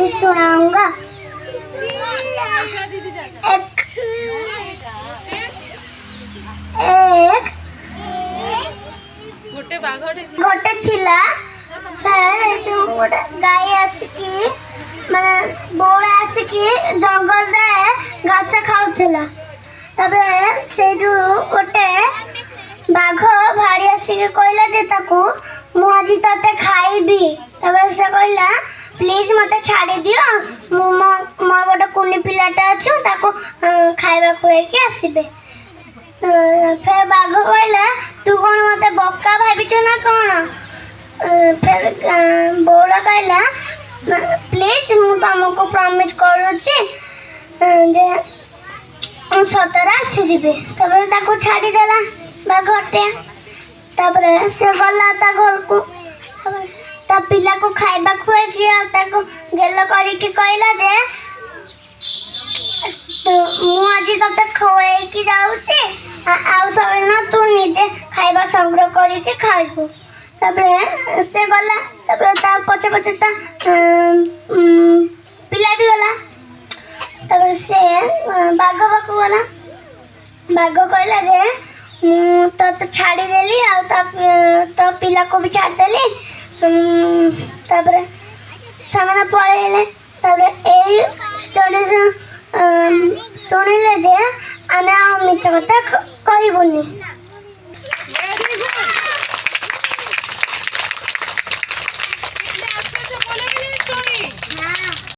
कहानी सुनाऊंगा। एक गोटे थिला गाय आसिकी माने बोल आसिकी जंगल रे घास खाउथिला। तबे से जो गोटे बाघ भाड़ी आसिकी कहला जे ताकू मु आज तते खाइबी। तबे से कहला प्लीज मते छाड़ी दियो, मु मोर गोटे कुनी पिलाटा अछि ताकू खाइबा खुएकी आसीबे। फिर बाघ कहला तू कौन मते बक्का भाबिଛୁ ना कौन? फिर बौड़ा कहला प्लीज मु तुमको प्रॉमिस करूची जे सतरा आसीबे। तबे ताकू छाड़ी देला बाघटे। तबरे से गला ता घर को ता पिला को खाइबा खुए कि ताकू गेलो करी कि कहला जे तो मु आज तते खुए कि जाउची आउ सब न तू निजे खाइबा संग्रह करी कि खाइबू। तबरे से गला। तबरे ता पछे पछे ता पिला भी गला। तबरे से बाघ बाकू गला। बाघ कहला जे मु तो छाड़ी देली आ तो पिला को भी छाड़ देली। तबरे सामने पळेले। तबरे ए स्टोरी सुनिले जे आमे मिछ कथा कहबुनी।